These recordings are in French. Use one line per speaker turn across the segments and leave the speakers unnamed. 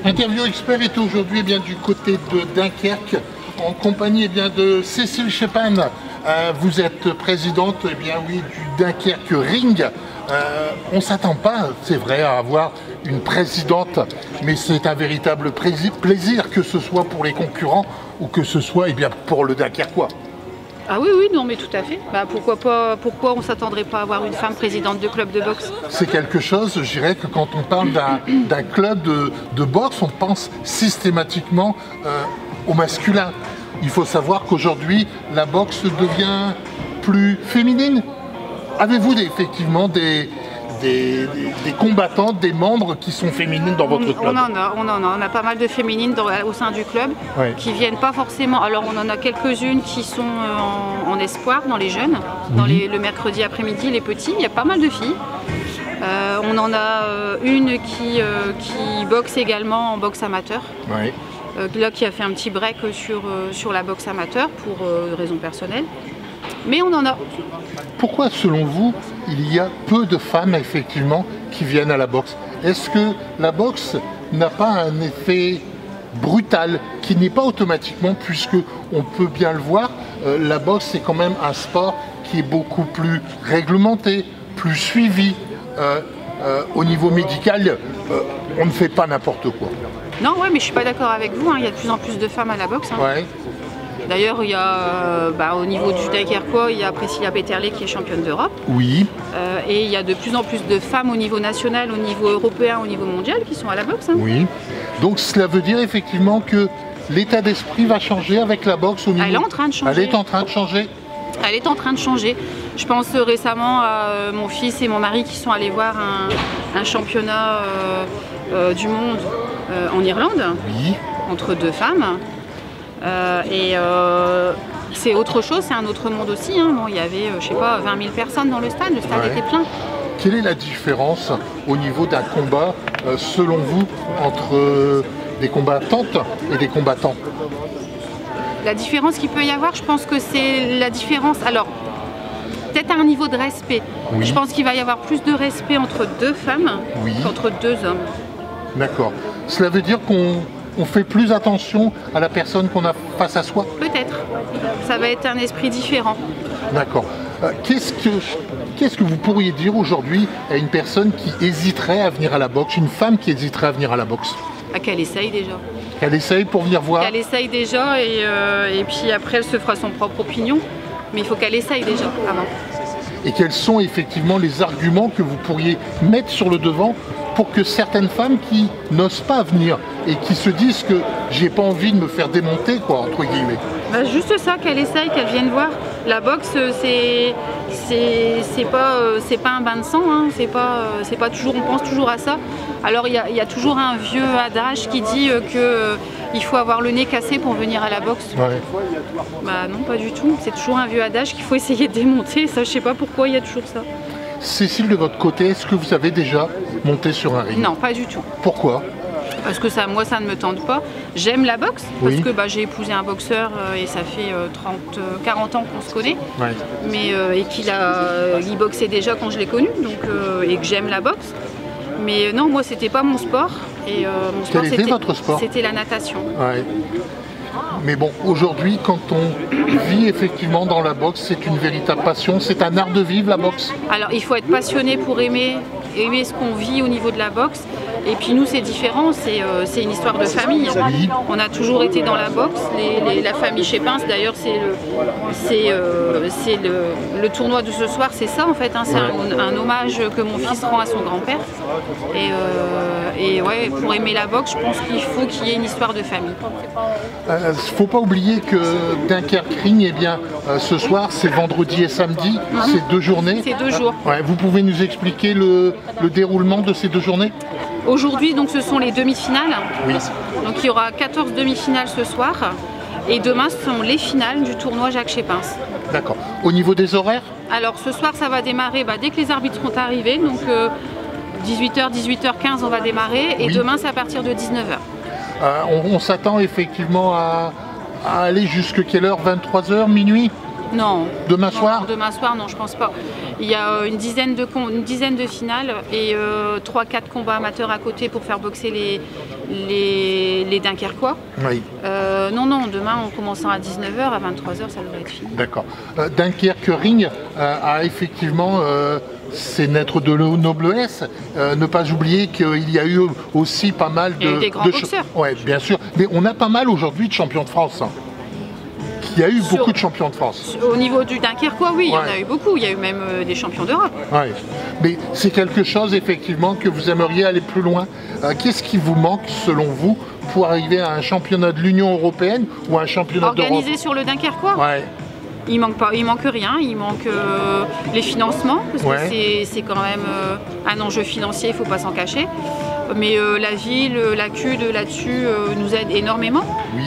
Interview Expert est aujourd'hui du côté de Dunkerque, en compagnie de Cécile Chépin. Vous êtes présidente du Dunkerque Ring. On ne s'attend pas, c'est vrai, à avoir une présidente, mais c'est un véritable plaisir, que ce soit pour les concurrents ou que ce soit pour le Dunkerquois.
Ah oui, non mais tout à fait. Pourquoi on ne s'attendrait pas à avoir une femme présidente de club de boxe?
C'est quelque chose, je dirais que quand on parle d'un club de boxe, on pense systématiquement au masculin. Il faut savoir qu'aujourd'hui, la boxe devient plus féminine. Avez-vous effectivement des combattantes, des membres qui sont féminines dans votre club?
On a pas mal de féminines au sein du club, qui viennent pas forcément. Alors on en a quelques-unes qui sont en espoir dans les jeunes, le mercredi après-midi, les petits, il y a pas mal de filles. On en a une qui boxe également en boxe amateur. Là qui a fait un petit break sur la boxe amateur pour raisons personnelles. Mais on en a.
Pourquoi, selon vous, il y a peu de femmes, effectivement, qui viennent à la boxe? Est-ce que la boxe n'a pas un effet brutal, qui n'est pas automatiquement, puisque on peut bien le voir, la boxe, c'est quand même un sport qui est beaucoup plus réglementé, plus suivi. Au niveau médical, on ne fait pas n'importe quoi.
Non, mais je suis pas d'accord avec vous, il y a de plus en plus de femmes à la boxe. D'ailleurs, il y a, au niveau du Dunkerquois, il y a Priscilla Peterle qui est championne d'Europe.
Oui.
Et il y a de plus en plus de femmes au niveau national, au niveau européen, au niveau mondial qui sont à la boxe.
Oui. Donc cela veut dire effectivement que l'état d'esprit va changer avec la boxe au niveau...
Elle est en train de changer.
Elle est en train de changer.
Elle est en train de changer. Je pense récemment à mon fils et mon mari qui sont allés voir un championnat du monde en Irlande, entre deux femmes. C'est autre chose, c'est un autre monde aussi. Il y avait, je sais pas, 20 000 personnes dans le stade était plein.
Quelle est la différence au niveau d'un combat, selon vous, entre des combattantes et des combattants?
La différence qu'il peut y avoir, je pense que c'est la différence, alors peut-être à un niveau de respect. Je pense qu'il va y avoir plus de respect entre deux femmes qu'entre deux hommes. D'accord.
Cela veut dire qu'on fait plus attention à la personne qu'on a face à soi?
Peut-être. Ça va être un esprit différent.
D'accord. Qu'est-ce que vous pourriez dire aujourd'hui à une personne qui hésiterait à venir à la boxe, une femme qui hésiterait à venir à la boxe?
Qu'elle essaye déjà.
Qu'elle essaye pour venir voir?
Qu'elle essaye déjà et puis après elle se fera son propre opinion. Mais il faut qu'elle essaye déjà avant.
Et quels sont effectivement les arguments que vous pourriez mettre sur le devant pour que certaines femmes qui n'osent pas venir et qui se disent que j'ai pas envie de me faire démonter, entre guillemets?
Juste ça, qu'elle essaye, qu'elle vienne voir. La boxe, c'est pas un bain de sang, c'est pas toujours, on pense toujours à ça. Alors il y a toujours un vieux adage qui dit qu'il faut avoir le nez cassé pour venir à la boxe. Non, pas du tout. C'est toujours un vieux adage qu'il faut essayer de démonter. Ça, je sais pas pourquoi il y a toujours ça.
Cécile, de votre côté, est-ce que vous avez déjà monté sur un ring?
Non, pas du tout.
Pourquoi?
Parce que moi, ça ne me tente pas. J'aime la boxe, parce que j'ai épousé un boxeur et ça fait 40 ans qu'on se connaît. Et qu'il boxait déjà quand je l'ai connu, et que j'aime la boxe. Mais non, moi, c'était pas mon sport. Et mon sport,
quel était votre sport?
C'était la natation.
Mais bon, aujourd'hui, quand on vit effectivement dans la boxe, c'est une véritable passion, c'est un art de vivre, la boxe? Alors,
il faut être passionné pour aimer ce qu'on vit au niveau de la boxe. Et puis nous, c'est différent, c'est une histoire de famille. On a toujours été dans la boxe, la famille Chépin, d'ailleurs, c'est le tournoi de ce soir, c'est ça en fait, c'est un hommage que mon fils rend à son grand-père. Et pour aimer la boxe, je pense qu'il faut qu'il y ait une histoire de famille.
Il ne faut pas oublier que Dunkerque Ring, ce soir, c'est vendredi et samedi, c'est 2 journées.
C'est 2 jours.
Vous pouvez nous expliquer le déroulement de ces 2 journées?
Aujourd'hui, donc, ce sont les demi-finales. Donc il y aura 14 demi-finales ce soir. Et demain, ce sont les finales du tournoi Jacques Chépin.
D'accord. Au niveau des horaires? Alors
ce soir, ça va démarrer dès que les arbitres sont arrivés. Donc 18h, 18h15, on va démarrer. Et demain, c'est à partir de 19h.
On s'attend effectivement à aller jusqu'à quelle heure? 23h, minuit?
Non.
Demain soir?
Demain soir, non, je pense pas. Il y a une dizaine de finales et 3-4 combats amateurs à côté pour faire boxer les Dunkerquois.
Oui.
Non, demain on commencera à 19h, à 23h ça devrait être fini.
D'accord. Dunkerque Ring a effectivement ses lettres de noblesse. Ne pas oublier qu'il y a eu aussi pas mal de...
Il y a eu des grands boxeurs.
Oui, bien sûr. Mais on a pas mal aujourd'hui de champions de France. Il y a eu beaucoup de champions de France.
Au niveau du Dunkerquois, oui, il y en a eu beaucoup. Il y a eu même des champions d'Europe.
Oui. Mais c'est quelque chose, effectivement, que vous aimeriez aller plus loin. Qu'est-ce qui vous manque, selon vous, pour arriver à un championnat de l'Union européenne ou à un championnat d'Europe?
Organisé sur le Dunkerquois?
Ouais.
Il manque rien, il manque les financements, parce que c'est quand même un enjeu financier, il ne faut pas s'en cacher. Mais la ville, la CUD là-dessus nous aide énormément.
Oui.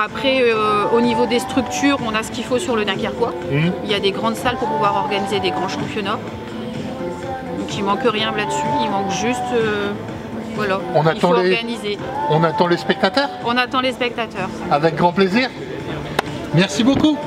Après, au niveau des structures, on a ce qu'il faut sur le Dunkerquois. Il y a des grandes salles pour pouvoir organiser des grands championnats. Donc il ne manque rien là-dessus, il manque juste... voilà, il faut organiser.
On attend les spectateurs?
On attend les spectateurs.
Avec grand plaisir. Merci beaucoup.